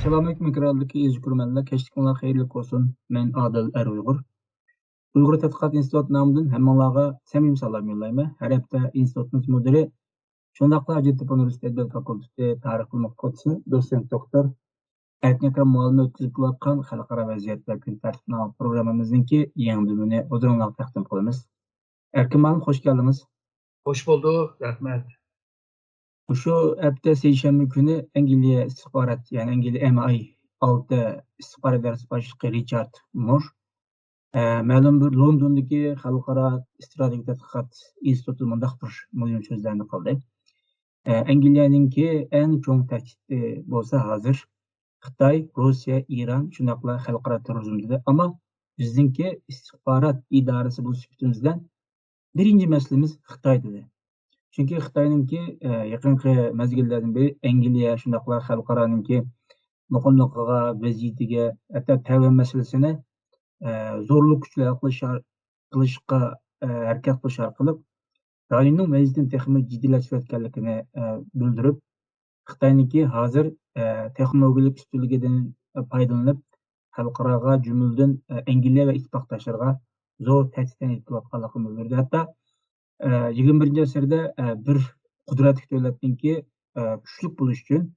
Assalamualaikum ekranındaki izləyicilərə keçdiklər xeyirlik olsun. Mən Adil Uyğur. Uyğur Tədqiqat İnstitutu namından həmmanlarga səmimi salam yollayman. Hər həftə institutumuz müdiri, şundaqla Hacettepe Universiteti Dil Fakültesi Tarix Bilimi Fakültesi dosent doktor Erkin Akram müəllim ötküzüp qılayotgan xalqara vəziyyət və gün tərtibli proqramımızdakı yeni bölümünü huzurunuzga təqdim qılamiz. Erkin müəllim, xoş gəldiniz. Hoş bulduk, rahmet. Şu hafta seyşembe günü Angliya istihbarat, yani Angliya MI6 istihbarat idaresi başlığı Richard Moore, ma'lum bir Londondagi Xalqaro strategik tadqiqot instituti mundaq bir muhim so'zlarni qildi. Angliyaninki eng cho'ng ta'kidi bo'lsa hozir Xitoy, Rossiya, Iran shunaqla xalqaro terrorizm dedi. Ammo bizningki istihbarat idorasi bu sifatimizdan birinchi masalamiz Xitoy dedi. Çünkü Xitoyninki yaqinqi mezgillerden beri Angliya shunaqla xalqaroninki muqimligiga, vaziyatiga, hatto Tayvan masalasini zorluk kuchlar qilishga harakat qilish orqali rayonning vaziyatini texnik jiddiylashtirayotganligini bildirib, Xitoyniki hozir texnologik ustunligidan foydalanib xalqaroga jumladan Angliya va ittifoqdoshlarga zo'r tahdiddan yetayotganligini bildirdi. Hatto 21. asırda bir kudretli devletinki güçlük buluş için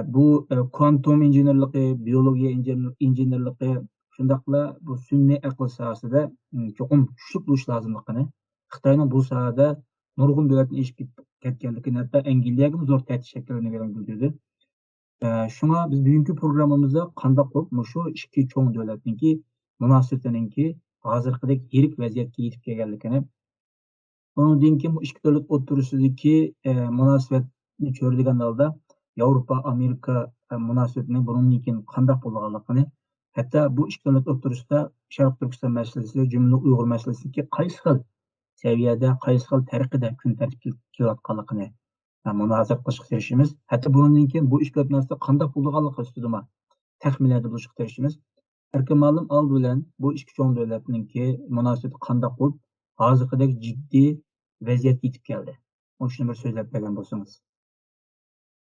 bu kuantum injinerliği, biyolojiya injinerliği, şundaqla bu sünni akıl sahasida çoxum güçlük buluş lazımlığını, Xitoyning bu sahada nurg'un davlatni eshib ketganligini, hatto Angliyaga zo'r ta'sir shakllanganligini bildirdi. Shunga biz bugungi programmamizda qanday qilib shu ikki cho'ng davlatninki munosabatiniki hozirgidek yirik vaziyatga yetib kelganligini, ondan keyin bu ikki davlat o'rtasidagi munosabatni ko'radigan holda Yevropa, Amerika munosabatining bundan keyin qanday bo'lganligini, hatto bu ikki davlat o'rtasida Sharq Turkiston masalasi, jumla Uyg'ur masalasidagi qaysi xil saviyada, qaysi xil tariqada kun tartibga kelayotganligini munozara qilishga tirishimiz. Hatto bundan keyin bu ikki davlat orasida qanday bo'lganligi ustida taxminlarda bo'lishga tirishimiz. Erkin ma'lum oldi bilan bu ikki cho'ng davlatninki munosabati qanday bo'lib hozirgidek jiddiy vaziyatga yetib keldi. Shuni bir so'zlab bergan bo'lsangiz.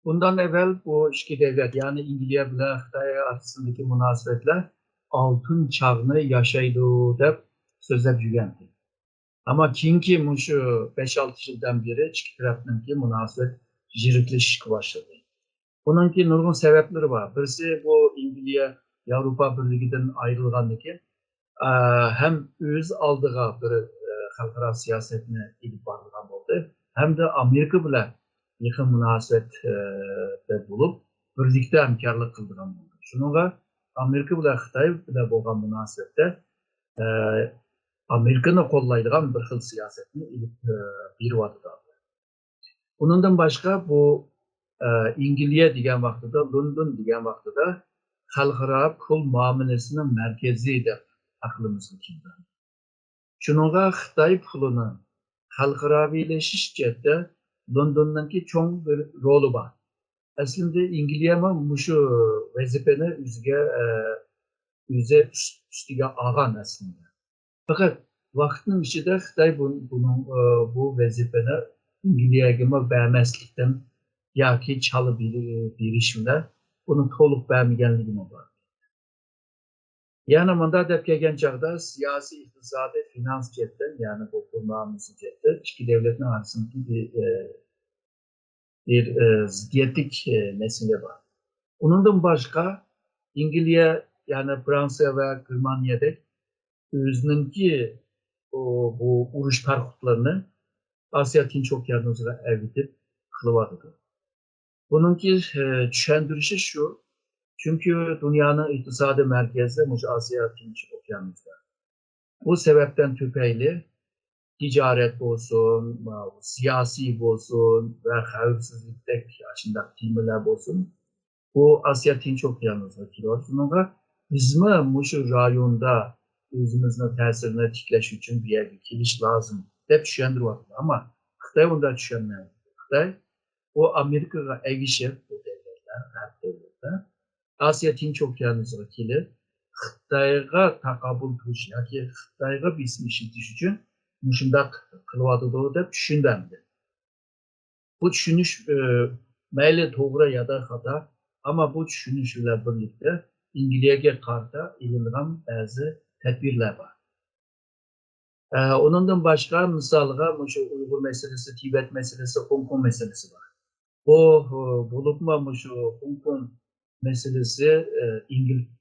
Bundan evvel bu iki devlet, yani İngiltere ile Xitoy arasındaki münasebetler altın çağını yaşaydı deb so'zlab yurgandi. Ama keyingi şu 5-6 yıldan beri iki tarafınki münasebet jiriklashishga başladı. Bununki nurg'un sebepleri var. Birisi bu İngiltere Avrupa Birliği'den ayrılganlığı hem öz aldığı bir xalqaro siyasetini ilib borgan bo'ldi, hem de Amerika bilan yaqin munosabatda bo'lib, birlikda hamkorlik qilgan bo'ldi. Shunga Amerika bilan Xitoy bilan bo'lgan munosabatda Amerikani qo'llaydigan bir xil siyosatni ilib beryapti. Bundan boshqa bu Angliya degan vaqtida, London degan vaqtida xalqaro pul muomalasining markazi deb aqlimizga keldi. Şununla Xitoy pulini xalqaraviylashish jihatda Londondagi cho'ng bir roli bor. Aslında Angliya shu vazifani o'ziga ustiga olgan aslında. Fakat vaqtning ichida Xitoy bu vazifani Angliyaga bermaslikdan yoki chalib berishimdan uni to'liq bermaganligi bor. Yani bunda deb kelgan chog'da siyosiy, iqtisodiy, finans jihatdan, yani bu pul muomalasi jihatdan ikki davlatning orasidagi bir ziddiyetlik mesele var. Ondan başka İngiltere, yani Fransa ve Germaniya'da özününki bu uruş tarhutlarını Asya Tinç Okyanusu'na evitip kılıvadıdır. Bununki düşündürüşü şu, çünkü dünyanın iktisadi merkezi Asya Tinç Okyanusu'da. Bu sebepten tüpeyli ticaret olsun, siyasi olsun ve xavfsizlikdeki açısından temeller olsun, bu Asya Tinç Okyanusu'na giriyor. Sonra bizim şu rayonda özümüzün tesirini tikleş için bir yere geliş lazım hep düşündürüyor. Ama Xitoy bunda düşünmüyor. Xitoy o Amerika'ya erişip bu devletler, her devletler Asya Tinç Okyanusu'na gelip Xitoyga takabül kılış, yani Xitoyga bizim işitiş için şundaq qılıvadığı deb düşündündi. Bu düşünüş meyli to'g'ri ya da xato, Ama bu düşünüşle birlikte İngilizce karta ilingan bazı tedbirler var. Onundan başka misalga şu Uygur meselesi, Tibet meselesi, Hong Kong meselesi var. O bulunma şu Hong Kong meselesi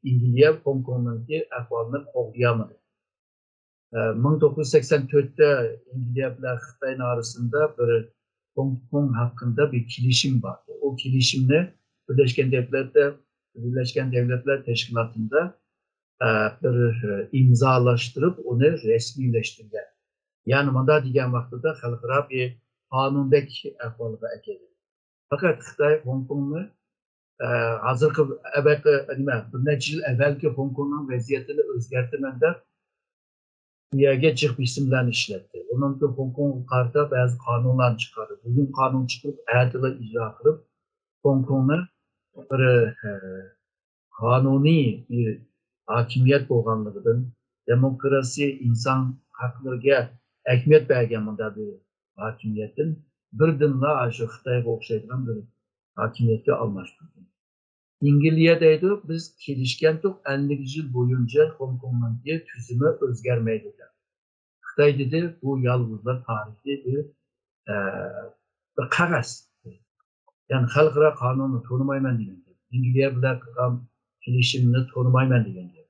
İngilizce Hong Kong'daki ahvalını qo'llayamadı. 1984'te İngilizce bilan Xitoy arasında bir Hong Kong hakkında bir kilişim vardı. O kilişimni Birleşken Devletler Teşkilatı'nda bir imzalaştırıp onu resmileştirdi. Yani bunda degan vaqtida xalqaro bir qonundek ahvolga keldi. Fakat Xitoy Hong Kongni hozirgi bir necha yil avvalgi Hong Kongning vaziyatini o'zgartiraman deb bu yerga chiqib ismlarni ishlatdi. Undan keyin Hong Kong qarta ba'zi qonunlarni chiqardi. Bugun qonun chiqib, ertaga ijro qilib, Hong Kongni bir qonuniy bir hokimiyat bo'lganligidan, demokrasiya, inson haqlariga ahamiyat bergan bunday bir hokimiyatdan birdinla shu Xitoyga o'xshaydigan bir hokimiyatga almashtirdi. İngilizce deydi, biz kelishgandik 50 yıl boyunca Hong Kong'daki tüzümü o'zgarmaydi. Xitoy dedi, bu yalnızca tarihi bir qog'oz. Yani xalqaro qonunni tanımayman degan gap. İngilizce bilan qilgan kelishimni tanımayman degan gap.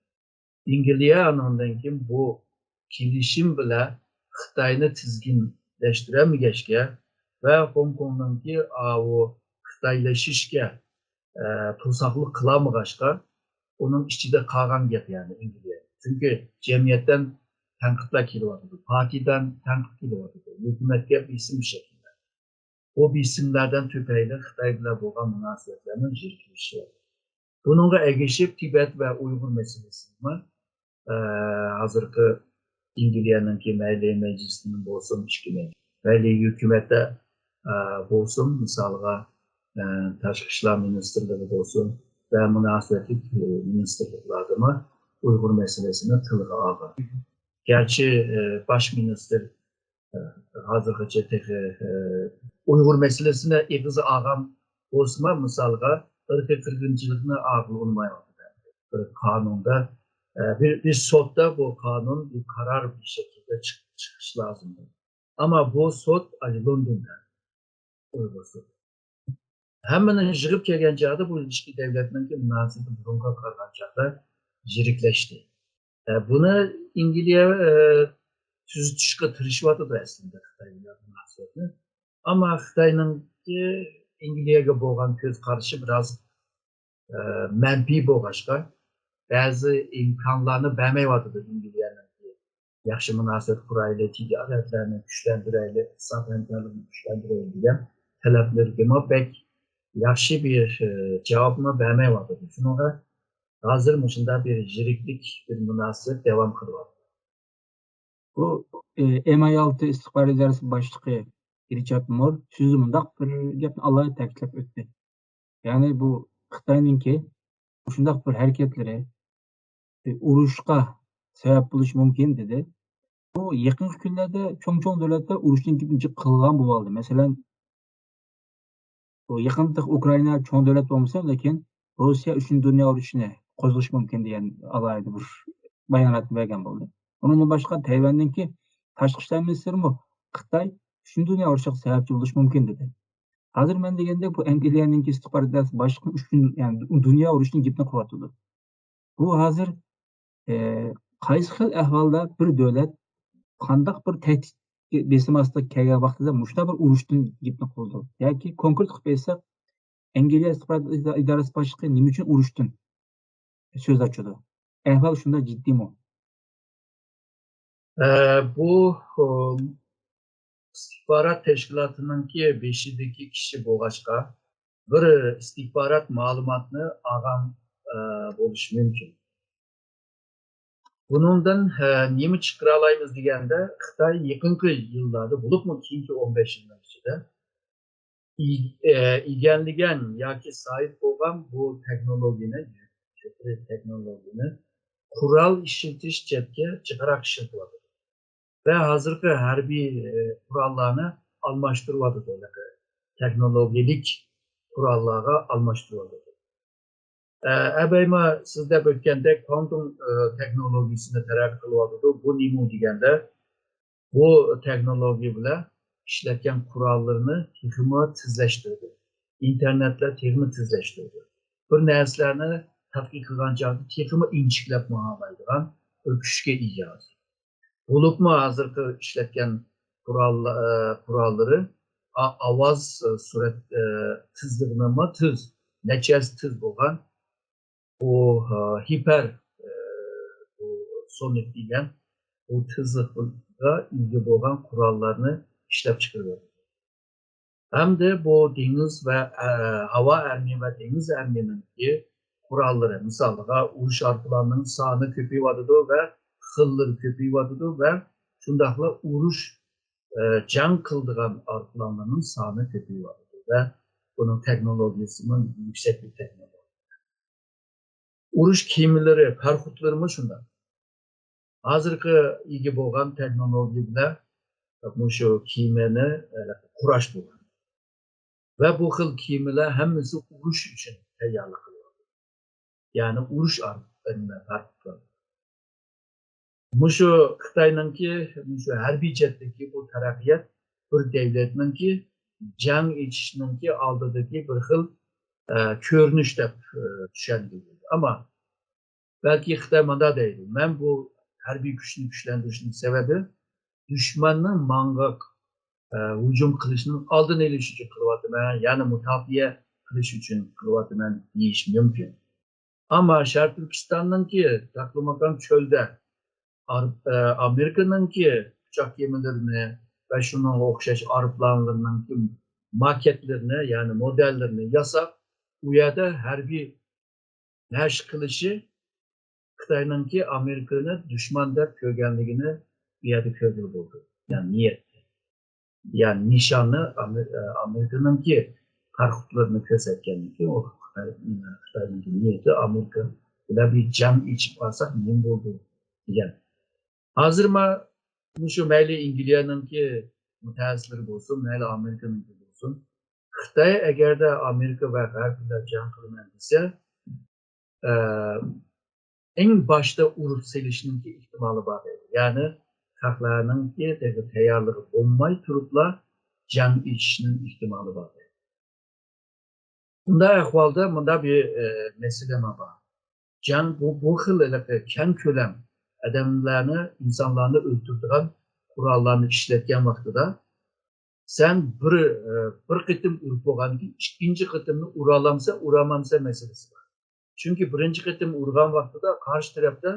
İngilizce ondan keyin bu kelishim bilan Xitoyni tizginlashtirolmagachga va Hong Kong'dagi o xitoylashishga to'saqlik qilolmag'achqa onun ichida qolgan gap yani İngilizce. Çünkü cemiyetten tanqidlar kelyapti, partiydan tanqid kelyapti, hukumatga bisim shaklida. O bisimlardan tufayli Xitoy bilan bo'lgan munosabatlarni jirkilishi. Bununla ergashib Tibet ve Uygur meselesini hozirgi İngilizce'ninki mayli meclisinin bo'lsin, mayli hukumatda bo'lsin, misalga Tashqi ishlar ministrligi bo'lsin ve münasebetlik ministerliklarida Uygur meselesini tilga olgan. Gerçi baş minister hozirgacha Uygur meselesine eg'izi olgan bo'lsa, misalga irqiy qirg'inchilikni olmayapti. Bir qonunda bir sotda bu kanun bir karar bir şekilde çıkış lazım. Ama bu sot London'da Uygur sot. Hemen yığıp kelgan chog'da bu ichki davlatlarga munosabati burunga qolgan chog'da jirikleşti. Buni İngilizce tuzitishga tirishyapti aslında Xitoylar munosabatni. Ama Xitoyninki İngilizcega bo'lgan ko'z qarashi biroz manfiy bo'lg'achqa ba'zi imkonlarni bermayapti İngilizceninki. Yaxshi munosabat quraylik, tijoratlarni kuchlantiraylik, iqtisod hamkorlikni kuchlantiraylik degan talablarga pek yaxshi bir javobni bermayapti. Shunga hozir shunda bir jiriklik, bir munosabat davom qilyapti. Bu MI6 istihbarat idaresi başlığı Richard Moore sözü mundaq bir gapni alayı ta'kidlab o'tdi. Yani bu Xitoyninki shundaq bir hareketleri urushga sabab bo'lishi mumkin dedi. Bu yaqinqi kunlarda cho'ng davlatlar urushdan qilgan bo'ldi. Masalan, bu yaqinda Ukraina cho'ng davlat bo'lmasa, lekin Rossiya 3. Dünya urushini qo'zg'ash mumkin degan alayida bir bayonot bergan bo'ldi. Bundan boshqa Tayvanninki tashqi ishlar ministrimi Xitoy 3. Dünya urushiga sababchi bo'lishi mumkin dedi. Hozir men deganda bu Angliyaninki istihbarat idorasi boshqa 3. yani Dünya urushini gapni qilyapti. Bu hozir qaysi xil ahvolda bir davlat qandaq bir tehdit besim ostida kelgan vaqtida mushta bir urushdan gapni qildi. Yoki konkret qilib aytsak, Angliya istihbarat idorasi boshlig'i nima uchun urushdan so'z ochdi? Ahvol shunday jiddiymi? Bu istihbarat teşkilatınınki beşideki kişi bo'lg'achqa bir istihbarat ma'lumotni olgan bo'lishi mumkin. Bundan nima chiqara olamiz deganda, Xitoy yaqinqi yillarda, bo'libmi keyingi 15 yillar ichida egallagan yoki sahib bo'lgan bu texnologiyani qurol ishlatish chetga chiqaroq ishlatyapti. Ve hozirgi harbiy qurollarni almashtiryapti. Texnologik qurollarga almashtiryapti. Əbəyma sizdə ötgəndə quantum texnologiyasını tərəqqi qılıvadıdı. Bu nima degəndə bu texnologiya bilan işlətgan qurallarını texmi tizləşdirdi. İnternetlə texmi tizləşdirdi. Bir narsalarni tadqiq qilgan chog'da texmi inchiklab muomalaydigan bir kuchga ega. Bo'libmi hozirgi ishlatgan qurolları ovoz surat tizlig'ini tiz nechasi tiz bo'lgan bu hiper sonik degan bu tizlikqa ega bo'lgan qurollarni ishlab chiqaradi. Hamda bu dengiz va havo armiya va dengiz armiyaniki qurolları, misalga urush arqilarining soni ko'payyapti va xillari ko'payyapti va shundaqla urush jang qildigan arqillarning soni ko'payyapti va bunun texnologiyasının yüksek bir teknoloji. Urush kemileri, parxodlarımız şundan. Hazırki ega bo'lgan texnologiya bilan shu kemani qurash bo'lgan. Va bu xil kemalar hammasi urush uchun tayyorlik qilyapti. Ya'ni urush arqilaridan parxodlar. Shu Xitoyninki shu harbiy jihatdagi bu taraqqiyot bir davlatninki jang etishninki oldidagi bir xil ko'rinish deb tushuniladi. Ama belki Xitoy manda deydi. Men bu harbiy kuchni kuchlantirishning sababi dushmanning menga hujum qilishning oldini olish uchun qilyapman, ya'ni mudofaa qilish uchun qilyapman deyish mumkin. Ama Sharq Turkistonninki taqlimakan cho'lda Amerikaninki uchoq kemalarini va shunga o'xshash aeroplanlarninki maketlarini, ya'ni modellarini yasab, u yerda harbiy mashq qilishi Xitoyninki Amerikani dushman deb ko'rganligini bu yerda ko'rib bo'ldi. Ya'ni niyat. Yani nishonni Amerikaninki parxodlarini ko'rsatganligi, o Xitoyninki niyati Amerika bilan bir jang ichib olsak nima bo'ldi degan. Hozir shu mayli Angliyaninki mutaxassislari bo'lsin, mayli Amerikaninki bo'lsin, Xitoy agarda Amerika va G'arb bilan jang qilaman desa, eng boshda urib selishninki ehtimoli bor edi. Ya'ni xalqlarninki tayyorligi bo'lmay turibla jang etishning ehtimoli bor edi. Bunday ahvolda bunda bir mesele bor. Jang bu xil keng ko'lam adamlarni, insonlarni o'ldiradigan qurollarni ishlatgan vaqtida sen bir qitim urib bo'lgandan keyin ikkinchi qitimni ura olamsa, uramamsa meselesi bor. Çünkü birinci qitim urgan vaqtida qarshi tarafda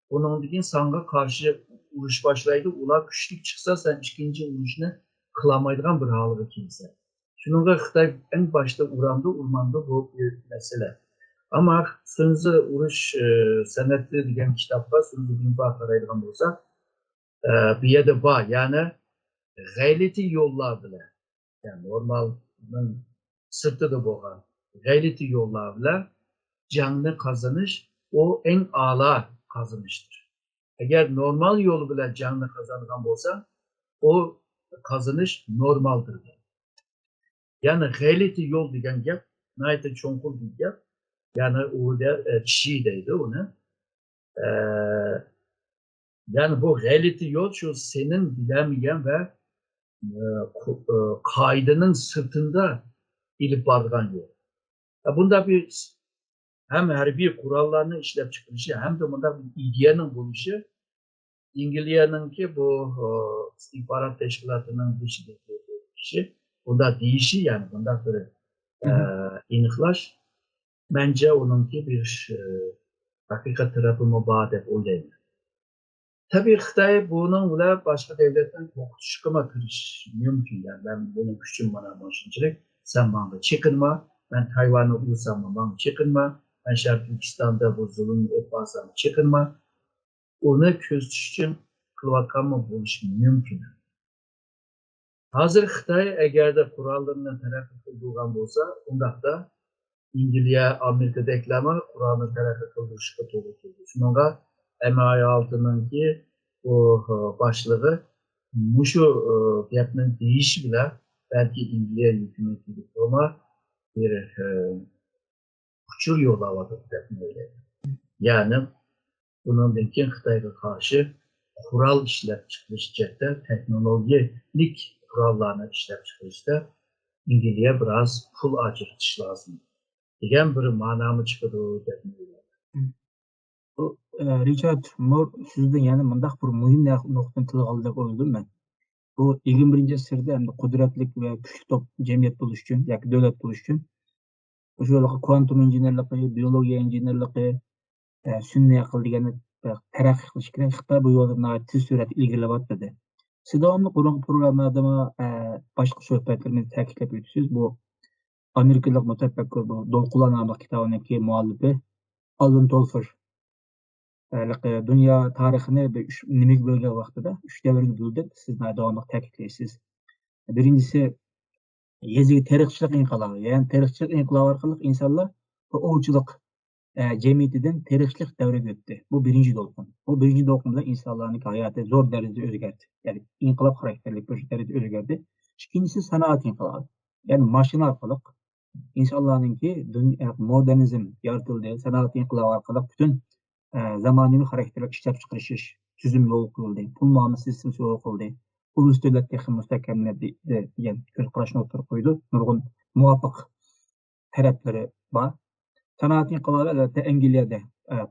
bundan keyin senga qarshi urush boshlaydi. Ular kuchli chiqsa, sen ikkinchi urushni qilolmaydigan bir holga kelsan. Shunga Xitoy eng boshda uramdi, urmandi bu bir masala. Ama Sunzi urush san'ati degan kitobga Sunzi Binba qaraydigan bo'lsa, bu yerda bor, ya'ni g'ayrati yo'llar bilan, ya'ni normalning sirtida bo'lgan g'ayrati yo'llar bilan jangni qozonish o eng a'lo qozonishdir. Agar normal yo'l bilan jangni qozongan bo'lsa, o qozonish normaldir. Yani g'ayrati yo'l degan gap, nayta cho'nqur gap. Yani orada kişi deydi onu. Yani bu g'ayrati yo'l şu senin bilemeyen ve kaidenin sırtında ilip bargan yol. Bunda bir hem harbiy kurallarını işlep çıkışı hem de bunda bir ideyanın buluşu İngilizce'ninki bu istihbarat teşkilatının kişi bunda değişi yani bunda böyle iniklaş bence onunki bir hakikat tarafı mübadek olaydı. Tabii Xitoy bunun bilan boshqa davlatdan to'qnashishga kirish mumkin. Yani ben bunun kuchim mana shunchalik, sen bana chekinma, ben Tayvanni ursam bana chekinma, ben Sharq Turkistonda bu zulmni o'tmasam chekinma. Uni ko'z tutish uchun qilayotganmi bo'lishi mumkin. Hozir Xitoy agarda qurollarni taraqqiy qilgan bo'lsa, undaqda Angliya, Amerikadagilarni qurolni taraqqiy qildirishga to'g'ri keladi. Shunga MI6'ninki bu başlığı şu gapning deyish bilan belki Angliya hukumatiga bir uçur yo'llayotir deb o'ylayman. Ya'ni bundan keyin Xitoyga qarshi qurol ishlab chiqarish jihatda, texnologik qurollarni ishlab chiqarishda Angliya biroz pul ajratish lozim degan bir ma'nomi chiqadi deb o'ylayman. Bu Richard Moore sizden yani mındaq bir mühim nuqtani tilga oldi deb o'yladim men. Bu 21. asrda hamda qudratli ve kuchli top jamiyat bo'lish uchun yoki davlat bo'lish uchun o'sha kuantum injenerligi, biologiya injenerligi, sun'iy aql deganni taraqqiy qilish kerak. Xitoy bu yo'lda tez suratda ilgarilayotdi. Siz davomli burungi programmada boshqa suhbatlarimizda ta'kidlab o'tasiz. Bu Amerikalik mutafakkur bu Dolqular nomli kitobininki muallifi Alvin Toffler dünya tarixini nimaga bo'lgan vaqtida 3 davrga bo'ldi. Siz davomli ta'kidlaysiz. Birincisi yeziga tarixchilik inqilobi. Yani tarixchilik inqilobi orqali insonlar bu ovchilik jamiyatidan tarixchilik davriga o'tdi. Bu birinchi to'lqin. Bu birinchi to'lqin bilan insonlarning hayoti zo'r darajada o'zgardi. Ya'ni inqilob xarakterli bir darajada o'zgardi. Ikkinchisi sanoat inqilobi. Yani mashina orqali insonlarningki modernizm yaratildi. Sanoat inqilobi orqali butun zamonaviy xarakterli ishlab chiqarish tuzum yo'l qo'yildi. Pul muomala sistemasi yo'l qo'yildi. Ulus davlat texnik mustahkamlandi degan ko'z qarashni o'tirib qo'ydi. Nurg'un muvofiq taraflari bor. Sanoat inqilobi albatta Angliyada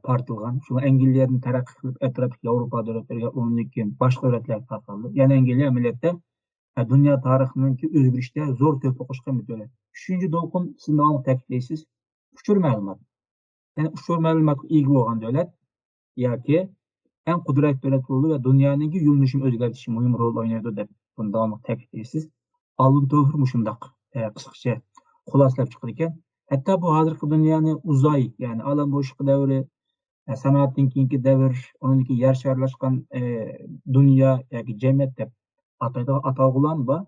partilgan. Shu Angliyani taraqqiy qilib atrofdagi Yevropa davlatlariga undan keyin boshqa davlatlar tarqaldi. Ya'ni Angliya amaliyotda dunyo tarixininki o'zgarishda zo'r to'p o'qishgan bir davlat. Uchinchi to'lqin siz nima ta'kidlaysiz? Uchur ma'lumot. Yani ushbu ma'lumotga ega bo'lgan davlat yoki eng qudratli davlat bo'ldi va dunyoning yo'nalishini o'zgartirishi muhim rol o'ynaydi deb buni davomli ta'kidlaysiz. Alvin Toffler mushundaq qisqacha xulosalab chiqdi ekan. Hatto bu hozirgi dunyoni uzay, ya'ni olam bo'shliqi davri, sanoatdan keyingi davr, undan keyin yer sharlashgan dunyo yoki jamiyat deb atog'ulan bor.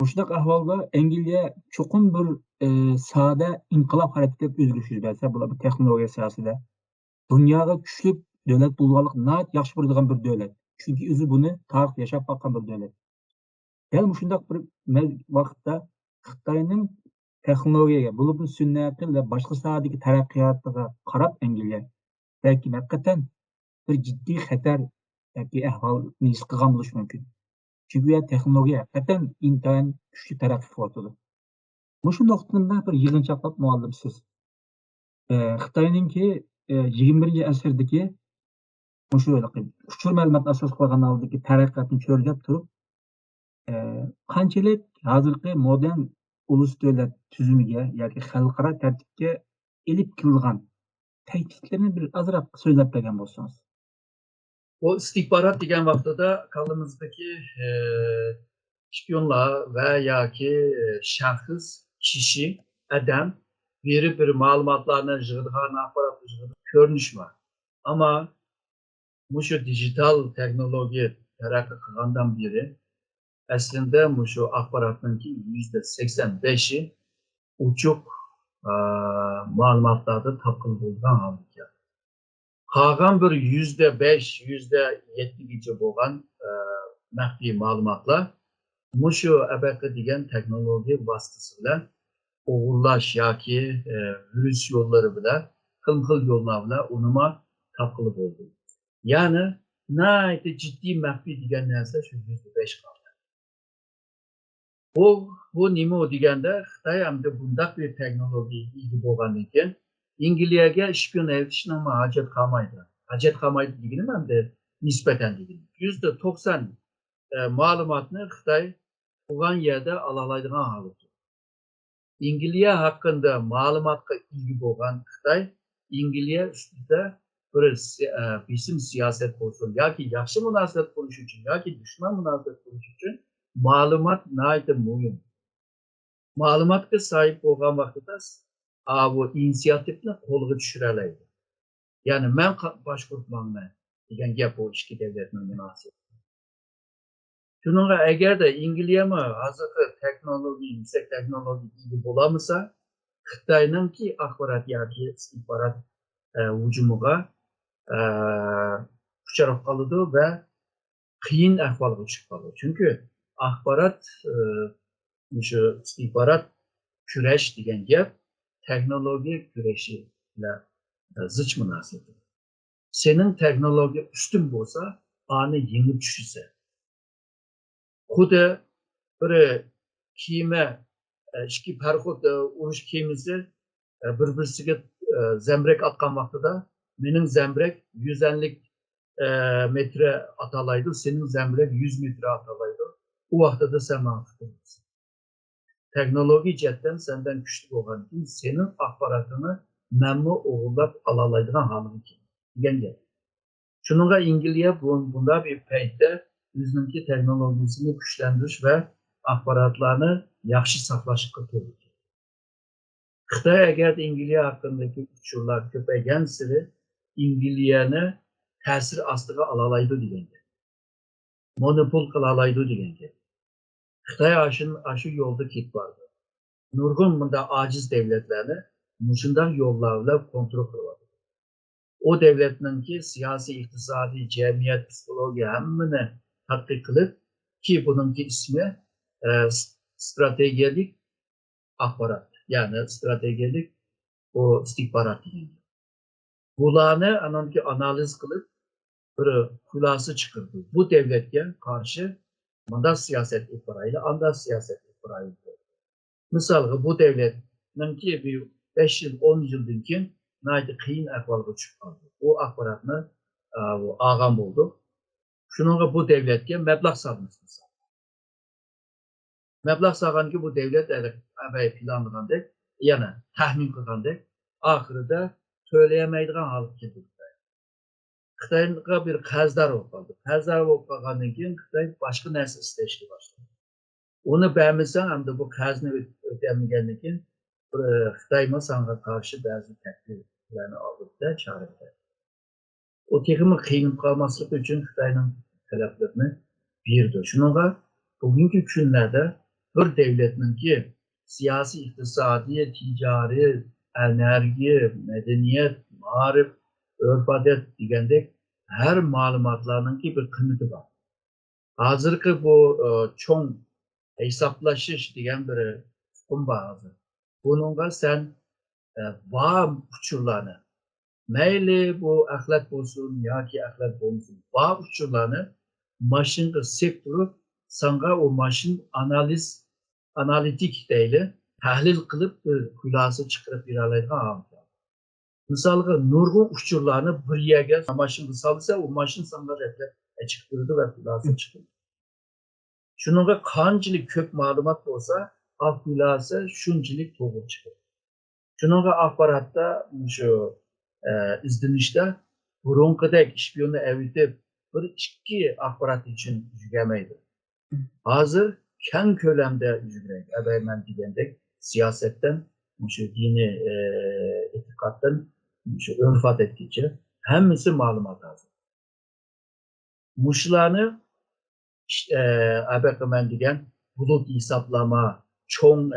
Bushundaq ahvolda Angliya cho'qim bir sahada inqilob harakati o'zgarish yuz bersa, bular bir texnologiya sohasida dunyoga kuchli davlat bo'lganlik nayt yaxshi biladigan bir davlat. Chunki o'zi buni tarixda yashab qolgan bir davlat. Ya'ni shundaq bir vaqtda Xitoyning texnologiyaga, bo'lib sun'iy aql va boshqa sohadagi taraqqiyotiga qarab Angliya balki haqiqatan bir jiddiy xatar yoki ahvolni his qilgan bo'lishi mumkin. Çünkü ya texnologiya haqiqatan intayin kuchli taraqqiy qilyotdi. Shu nuqtadan bir yig'inchoqlab muallimsiz. Xitoyninki 21-asrdagi shu uchur ma'lumotni asos qilgan aldagi taraqqiyotni ko'rgab turib, qanchalik hozirgi modern ulus davlat tuzumiga yoki xalqaro tartibga elib kelgan tahdidlarni bir ozroq so'zlab bergan bo'lsangiz. O istihbarat degan vaqtida kallamizdagi şpiyonlar ve ya ki şahıs, kişi, adam bir malumatlarını yığıdığan, akbaratı yığıdığan görünüş var. Ama bu şu dijital teknoloji terakki kılgandan biri aslında bu şu akbaratınki %85'i uçuk malumatlarda tapkın bulgan halbuki. Qalğan bir %5, %7 bo'lgan maxfiy ma'lumotlar mushu abaqa degan texnologiya vositasi bilan o'g'irlash yoki virus yo'llari bilan xil yo'llar bilan unima topqili bo'ldi. Ya'ni nihoyatda jiddiy maxfiy degan narsa shu %5 qoldi. Bu nima deganda Xitoy hamda bundaq bir texnologiyaga ega bo'lgandan keyin Angliyaga shpion eltishning hojat qolmaydi. Hojat qolmaydi deganim hamda nisbatan deganim. %90 ma'lumotni Xitoy bo'lgan yerda ola oladigan holat. Angliya haqida ma'lumotga ega bo'lgan Xitoy Angliya ustida bir bisim siyosat bo'lsin yoki yaxshi munosabat bo'lish uchun yoki dushman munosabat bo'lish uchun ma'lumot nihoyatda muhim. Ma'lumotga sahip bo'lgan vaqtida bu inisiyatifni qo'lga tushira oladi. Ya'ni men boshqurtmanman degan gap bu ikki davlatning munosabati. Shuningga agarda Angliyami hozirgi texnologiya, yuksak texnologiyaga bo'lamasa, Xitoyningki axborot yoki istihborot hujumiga uchrab qoladi va qiyin ahvolga tushib qoladi. Chunki axborot shu istihborot kurash degan gap teknoloji güreşiyle zıç münasebeti. Senin teknoloji üstün olsa, anı yeni düşürse. Kuda bir kiyime, iki parxod uruş kiyimizi bir-birisiga zembrek atkan vaqtida, mening zembrek 150 metre atalaydı, senin zembrek 100 metre atalaydı. O vaqtida sen məni tutursan. Teknoloji cəhətdən səndən güclü olan için senin axbaratını məmnun oğullab alalaydıran halın ki. Degan Şununla İngiliz bunda bir peytdə özününki teknolojisini gücləndiriş ve axbaratlarını yaxşı saxlaşıb götürür. Xitay əgər İngiliz haqqındakı uçurlar köpəyən siri İngilizəni təsir astığa alalaydı degandir. Monopol qılalaydı degandir. Xitay aşı yolda kit vardı. Nurgun bunda aciz devletlerini muşundan yollarla kontrol kıladı. O devletinin ki siyasi, iktisadi, cemiyet, psikoloji hemmini tatbik kılıp ki bununki ismi stratejik akbarat. Yani stratejik o istihbarat değil. Bunları anonki analiz kılıp bir kulası çıkırdı. Bu devletken karşı mandat siyaset ihbarayla, andat siyaset ihbarayla. Misal bu devletnin ki bir 5 yıl, 10 yıldan keyin naydı kıyın ahvalga çıkıp kaldı. O akbaratını ağam oldu. Şununla bu devletke meblağ salmış misal. Meblağ sağan ki bu devlet əvvəl planlandı, yani tahmin kılındı. Ahırda söyleyemeydiğin halı kildi. Xitayga bir qazdar olub qaldı. Qazdar olub qalğandan keyin Xitay başqa nəsə istəyişə başladı. Onu bəmisən, həm də bu qazni ödəməyəndən keyin Xitayma sana qarşı bəzi tədbirlərini alıb da çağırdı. O texmi qıyınıb qalmaslık üçün Xitayın tələblərini birdi. Şununla bugünkü günlərdə bir devletinin ki siyasi, iktisadi, ticari, enerji, medeniyet, marif, örf-adet degəndək hər malumatlarının ki bir kıymeti var. Hazırki bu çoğun hesaplaşış degen bir tutum var hazır. Bununla sen bağ uçurlarını, meyli bu ahlak olsun ya ki ahlak olsun, bağ uçurlarını maşın sektörü sana o maşın analitik değil, tahlil kılıp bir kulası çıkarıp bir alaydan alacak. Misalga nurgun uçurlarını bir yerge maşın salsa o maşın sana refleks çıktırdı ve kulası çıktırdı. Şununla kancılık kök malumat olsa kulası şunçilik toğul çıkır. Şununla akbaratta şu izlenişte burunkadek işpiyonu evitip bir iki akbarat için yügemeydi. Hazır ken kölemde yügerek, evvelmen diyendek siyasetten, şu dini etikattan, şu örfat etkici, hemisi malumat hazır. Muşlarını işte ben diyen bulut hesaplama, çoğun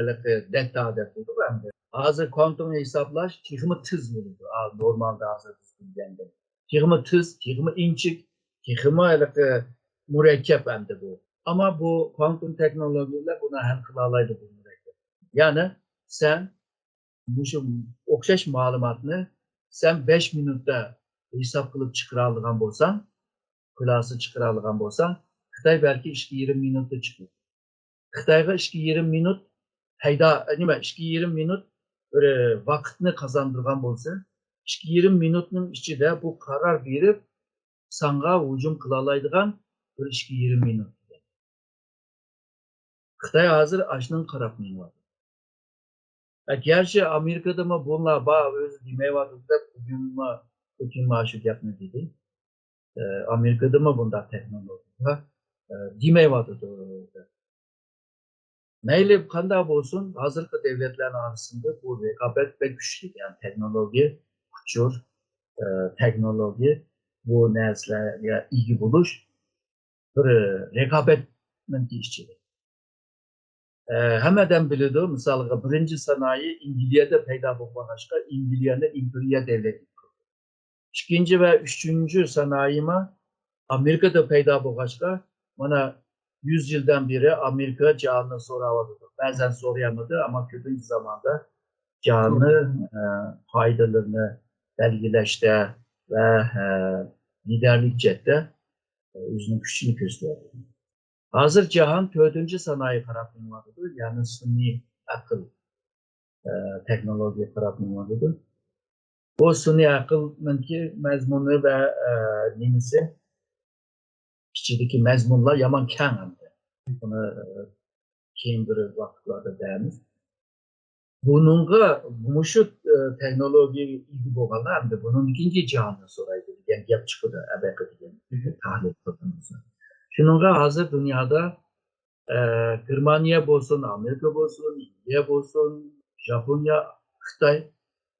data adeti var. Hazır kuantum hesaplaş, tihmi tız bulundu. Normalde hazır diyende. Tihmi tız, tihmi inçik, tihmi mürekkep hem de bu. Ama bu kuantum teknolojiyle buna hal kılalaydı bu mürekkep. Yani sen bu okşaş malumatını sen 5 minutta hesap kılıp çıkaralığın bolsan, klası çıkaralığın bolsan, Xitay belki 20 minutta çıkıyor. Xitayga 20 minut hayda nima 20 minut böyle vaktini kazandırgan bolsa, 20 minutun içinde bu karar verip sanga hücum kılalaydıgan bir 20 minut. Xitay hazır aşının qarapmıyor var. Gerçi Amerika'da mı bunlar bağ özü demeye vardı da bugün maaşı yapma dedi. Amerika'da mı bunda teknoloji var? Demeye vardı da. Neyle kanda olsun hazırki devletlerin arasında bu rekabet ve güçlü yani teknoloji, uçur, teknoloji bu nesle ilgi buluş bir rekabetin işçiliği. Hemeden bilirdi, mesela birinci sanayi İngilizce'de peyda bulma başka, İngilizce'de İmperiya devleti. İkinci ve üçüncü sanayime Amerika'da peyda bulma başka, bana 100 yıldan beri Amerika canını soramadı. Bazen soramadı ama kötü zamanda canlı faydalarını belgileşte ve liderlik cette özünün güçünü gösteriyor. Hazır cihan 4. sanayi tarafındadır. Yani suni akıl teknoloji tarafındadır. Bu suni akılınki mezmunu ve nimisi kiçideki mezmunlar yaman kən. Bunu keyin bir vaxtlarda deyimiz. Bununla muşu teknolojiye ilgi boğalardı. Bunun ikinci cihanı soraydı. Yani gap çıkıdı. Əbəqə diyen tahlil tutduğumuzda. Şununla hazır dünyada Germaniya olsun, Amerika olsun, İndiya olsun, Japonya, Xitay,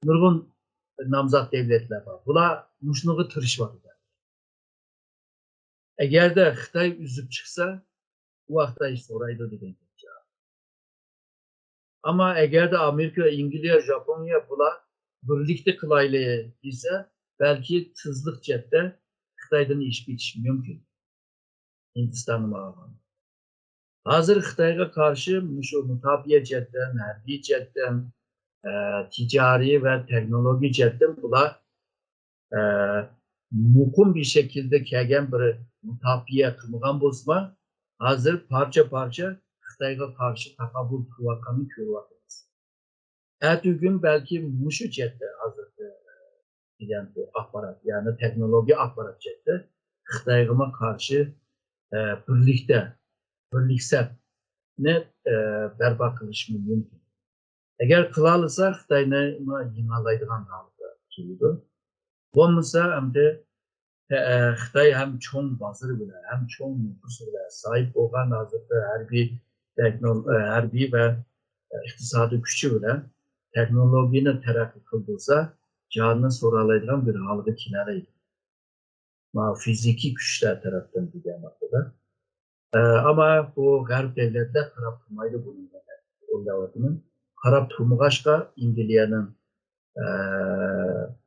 nurgun namzat devletler var. Bula muşnuğu tırış var. Eğer de Xitay üzüp çıksa, bu vaxtda işte oraydı dedim. Ama eğer de Amerika, İngiltere, Japonya bula birlikte kılaylı ise belki tızlık cepte Xitay'dan iş bitiş mümkün. Hindistan'ı mağaban. Hazır Xitay'a karşı şu mutabiye cepten, hərbi cepten, ticari ve teknoloji cepten bula mukum bir şekilde kegen bir mutabiye kılmıgan bozma hazır parça parça Xitay'a karşı takabül kıvakanı kürvatırız. Gün belki muşu cepte hazır diyen aparat yani teknoloji aparat cepte Xitay'a karşı birliksel ne berbat kılış mümkün. Eğer kılalısa Xitay'na yınalaydıgan halıda kilidi. Olmasa hem de Xitay hem çoğun bazırı bile hem çoğun nüfusu bile sahip olan hazırda hərbi ve iktisadi gücü bile teknolojinin terakki kıldıysa canını soralaydıran bir halıda kinaraydı. Fiziki güçler taraftan diyen vakıda. Ama bu Garp devletler taraf tutmaydı bunun olaylarının. Taraf tutmuğaşka İngiltere'nin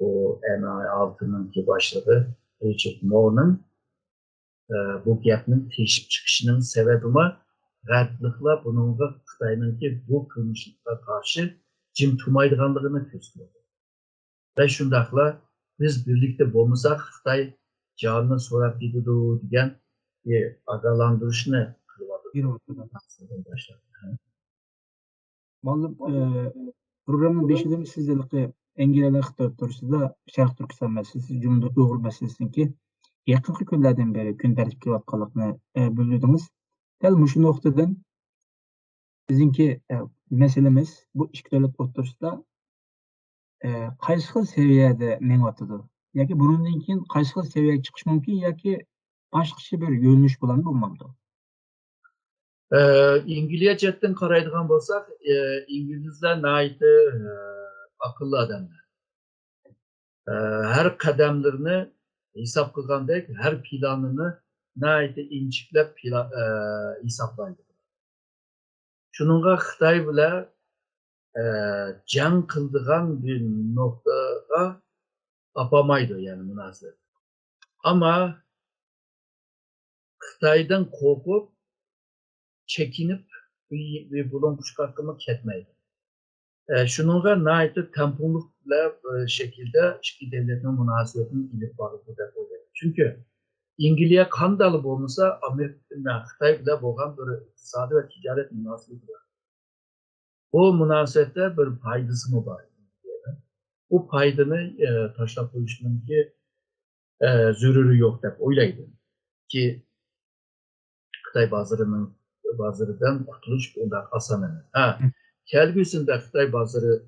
bu MI6'nın ki başladı Richard Moore'nun bu gapning teşip çıkışının sebebi mi? Garplıkla bununla Xitay'nın ki bu kılmışlıkla karşı cim tumaydıganlığını gösteriyor. Ve şundakla biz birlikte bolmasak Xitay canını sorak gidiyordu diyen bir agalandırışını kılmadı. Bir ortada. Malum programın 5'inde sizlerle Engelele Xitay turusida Şarq Türkistan meselesi, Cumhurda Uğur meselesinki yakınki günlerden beri gün tertip kılatkalıqını bildirdiniz. Dal muşu noktadan bizimki meselemiz bu iki devlet oturusida qaysi xil seviyede meňatydy? Yoki bundan keyin qaysi xil seviyeye çıkış mümkün yoki başkaça bir yönlüş bilen bolmamdy? İngilizce'den karaydıgan bolsak, İngilizler naiti akıllı adamlar. Her kademlerini hesap kılgandek, her planını naiti inçiklep hesaplaydı. Şununla Xitay bile can kıldıgan bir noktaya apamaydı yani münasebet. Ama Xitay'dan korkup çekinip bir bulun çıkartmak etmeydi. Şununla naiti tempunlukla şekilde iki devletin münasebetinin ilip bağlı da oluyor. Çünkü İngiltere kan dalı olmasa Amerika Xitay bile boğan bir iktisadi ve ticaret münasebeti var. O münasebette bir paydası mı var? O paydını taşlap koyuşunun ki zürürü yok da öyleydi. Ki Xitay bazarından kurtuluş ondan asan. Kelgüsünde Xitay bazarı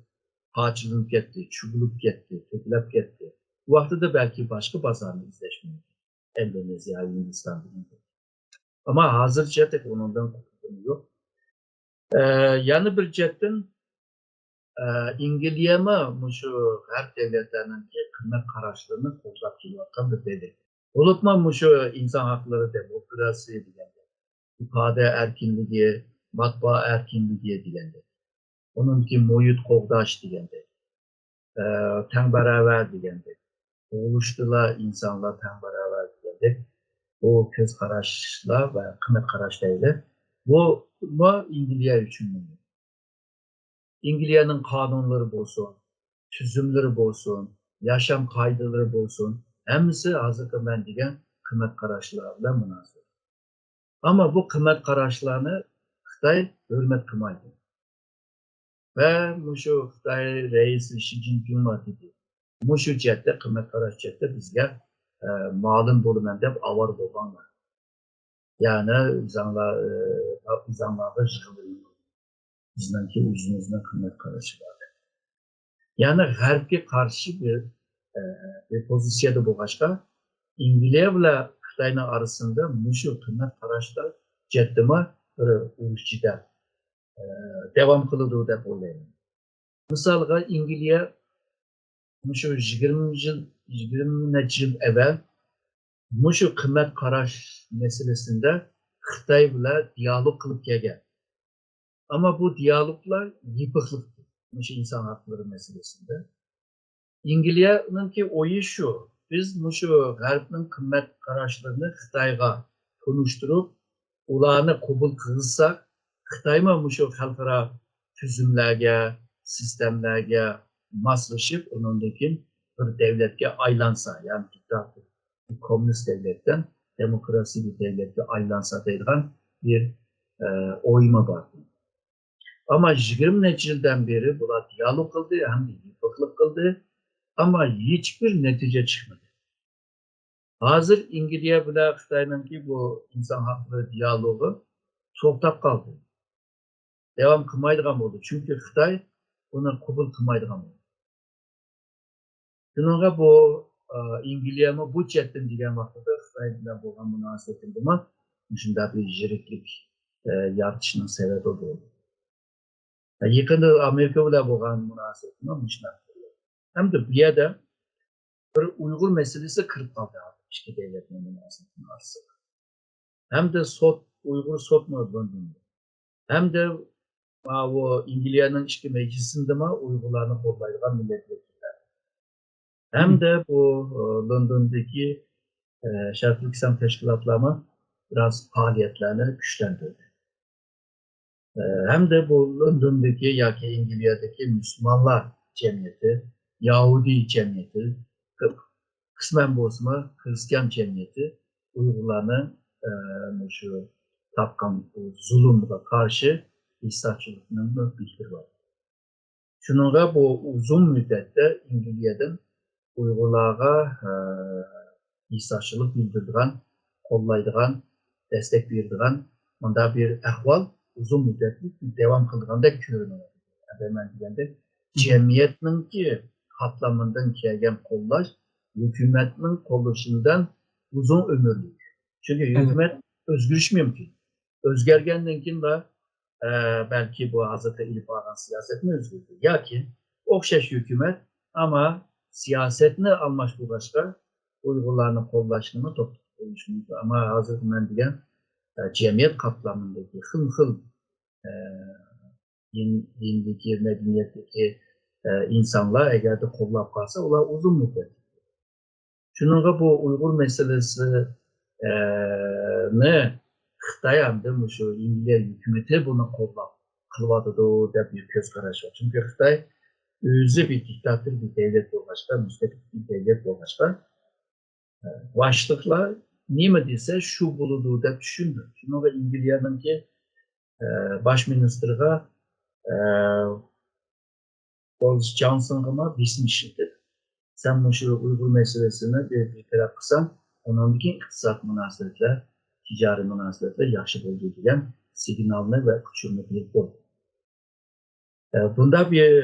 haçılınıp gitti, çubulup gitti, tökülüp gitti. Bu vaxtda da belki başka pazarını izleşmeydi. Endonezya, Hindistan gibi. Ama hazır ceptek onundan kurtulduğu yok. Yani bir cepten İngiltere'me şu her devletlerinin ki kıymet kararlarını kollap geliyorken bir dedi. Olup mu şu insan hakları, demokrasi diyendi. İfade erkinliği, matbaa erkinliği diyendi. Onunki moyut qoğdaş diyendi. Tən beraber diyendi. Oluştular insanlar tən beraber diyendi. O göz kararla ve kıymet kararlarıyla bu İngiltere için mühim. İngilizcenin kanunları bolsun, tüzümleri bolsun, yaşam kaydıları bolsun, hemisi hazırda ben degan kıymet karaşları bilan münasebet. Ama bu kıymet karaşlarını Xitay hürmet kılmaydı. Ve şu Xitay reisi Xi Jinping var dedi. Şu cihette kıymet karaş cihette bizge malum bulunan dep avar bolganlar. Yani izanlarda jığılıyor. Bizdenki özümüzden kıymet karaşı var. Yani G'arbga karşı bir pozisyada bo'lg'achqa Angliya bilan Xitoyning arasında mushu qimmat qarashlar jiddimi bir urushchida davom qiladi deb o'ylayman. Misolga Angliya mushu 20 necha yil avval mushu qimmat qarash masalasida Xitoy bilan dialog qilib kelgan. Ama bu diyaloglar yipiqlikdi. Mushu inson haqlari masalasida. İngilizce'ninki oyu şu, biz şu G'arbning qimmat qarashlarini Xitoyga tunishtirib, ularni qabul qilsak, Xitoymi shu xalqaro tuzumlarga, sistemlarga moslashib, undan keyin bir davlatga aylansa, ya'ni diktator, kommunist davlatdan demokrasiya bir davlatga aylansa deydigan bir o'yma bor. Ama 20 necha yildan beri bular dialog qildi, hamda yipiqlik qildi. Ama hiçbir netice çıkmadı. Hazır İngilizce bilen Xitoyninki bu insan hakları diyalogu to'xtab kaldı. Devam qilmaydigan bo'ldi. Çünkü Xitoy uni qabul qilmaydigan bo'ldi. Shunga bu İngilizcemi bu chetdan degan vaqtda Xitoy bilan bo'lgan munosabatimda shunday bir yiriklik yaratishning sababi bo'ldi. Yaqinda Amerika bilan bo'lgan munosabatim shunday. Hamda bu yerda bir Uygur meselesi kırıp kaldı abi. İşte devletin münasebetinin arasında. Hem de Uygur sot mevzuunda. Hem de o İngilizce'nin işte meclisinde mi Uygurlarını kollaydıran milletvekiller. Hem de bu London'daki Şarkılık İslam teşkilatlarını biraz faaliyetlerini güçlendirdi. Hem de bu London'daki ya ki İngilizce'deki Müslümanlar cemiyeti, Yahudi cemiyeti, kısmen bozma Hristiyan cemiyeti Uygurlarının şu tapkan zulümle karşı İslamcılığının bir var. Şununla bu uzun müddette İngilizce'den Uygurlara İslamcılık bildirdiren, kollaydıran, destek bildiren onda bir ahval uzun müddetli devam kıldıranda görünüyor. Ben diyende cemiyetin ki katlamından kelgen kollaş hükümetin kollaşından uzun ömürlük. Çünkü hükümet özgürlük mümkün. Özgergenden kim var? Belki bu Hazreti İlip Ağa'nın siyasetine özgürdür. Ya ki okşaş hükümet ama siyasetini almış bu başka Uygurlarının kollaşını toplamış. Ama Hazreti Mendigen cemiyet kaplamındaki hıl dindeki, medeniyetteki insanlar eğer de kollap kalsa onlar uzun müddet. Şununla bu Uygur meselesi ne Xitay hamda şu İngiliz hükümeti bunu kollap kılvadıdı da bir göz karşı var. Çünkü Xitay özü bir diktatör bir devlet olmaşka, müstakil bir devlet olmaşka başlıkla nime dese şu buluduğu da düşündü. Şununla İngilizce'nin ki baş ministerga Boris Johnson'a bismiştir. Sen bu şu Uygur meselesini bir taraf kısan, onun için iktisat münasebetler, ticari münasebetler yaxşı olduğu diyen signalını ve küçülmeklik oldu. Bunda bir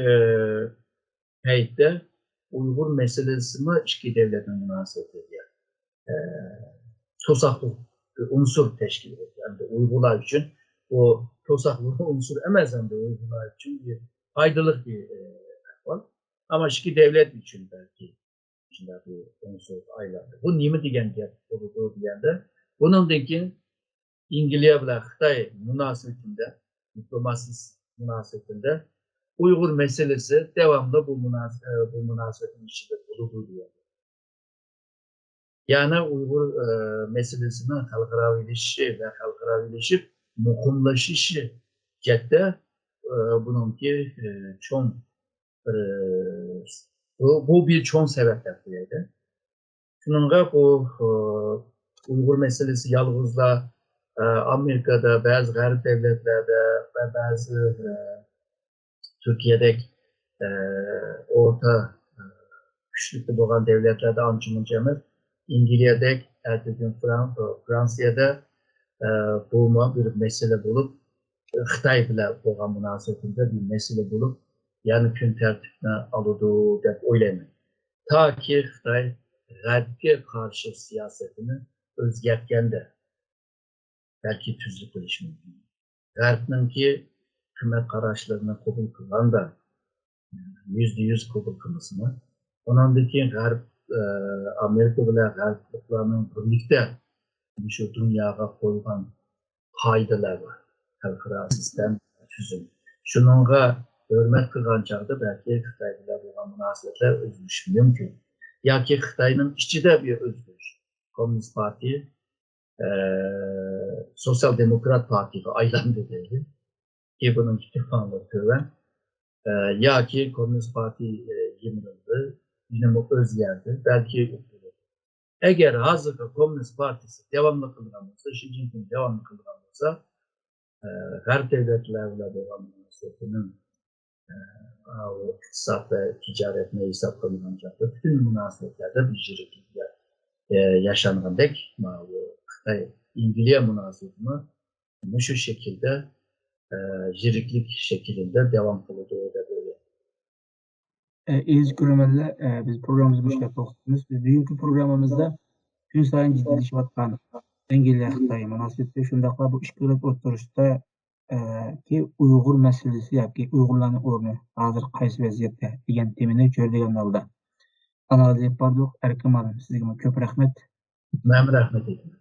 heyette Uygur meselesini iki devletin münasebeti diye tosaklı unsur teşkil ediyor. Yani Uygurlar için o tosaklı unsur emezen de Uygurlar için bir faydalı bir var. Ama iki devlet için belki içinde bir unsur aylandı. Bu niye diyen ki olduğu diyende bunundaki İngilizce ile Xitay münasebetinde, diplomasi münasebetinde Uygur meselesi devamlı bu münasebetin içinde bulunduğu diyor. Yani Uygur meselesinin halkaravileşişi ve halkaravileşip mukumlaşışı cette bununki çoğun bu bir çoğun sebepler deydi. Şununla bu Uygur meselesi yalnızla Amerika'da, bazı garip devletlerde ve bazı Türkiye'deki orta güçlükte olan devletlerde ançımıncamız İngiltere'de, ertesi Fransa'da bulma bir mesele bulup Xitay bile olan münasebetinde bir mesele bulup yani gün tertibine alıdı deb oylayman. Ta ki Xitay G'arbga karşı siyasetini o'zgartganda belki tuzluq qilish mumkin. G'arbninki qimmat qarashlarini qabul qilganda %100 qabul qilmasini, ondan keyin G'arb Amerika bilan G'arbliklarning birlikda shu dunyoga qo'ygan qoidalar bor. Xalqaro sistem tuzum. Shuningga hurmat qilgan chog'da balki Xitoy bilan bo'lgan munosabatlar o'zgarishi mumkin. Yoki Xitoyning ichida bir o'zgarish. Kommunist partiya Sosyal Demokrat Partiga aylandı deydi. Ki bunun ihtimalı töven. Yoki Komünist Parti yemirildi. Yine o'zgardi. Belki eğer hazırda Komünist Partisi devamlı kılgan olsa, Xi Jinping devamlı kılgan olsa, G'arb devletlerle olan münasebetinin iktisat ve ticaretine hesap kılınan çağda bütün münasebetlerde bir jiriklikler yaşanğandek Xitay İngiliz münasebetini şu şekilde jiriklik şeklinde devam kılıyordu da böyle. İyice göremezler. Biz programımızı bu şekilde okuyoruz. Biz bugünkü programımızda gün sayın ciddileşip atkan İngiliz Xitay münasebeti şundakla bu işbirlik oturuşta ki Uygur meselesi yoki Uygurlarning o'rni hozir qaysi vaziyatda degan temani ko'rdigan holda analiz etib bordik. Erkim Sizga ko'p rahmat. Men rahmat etaman.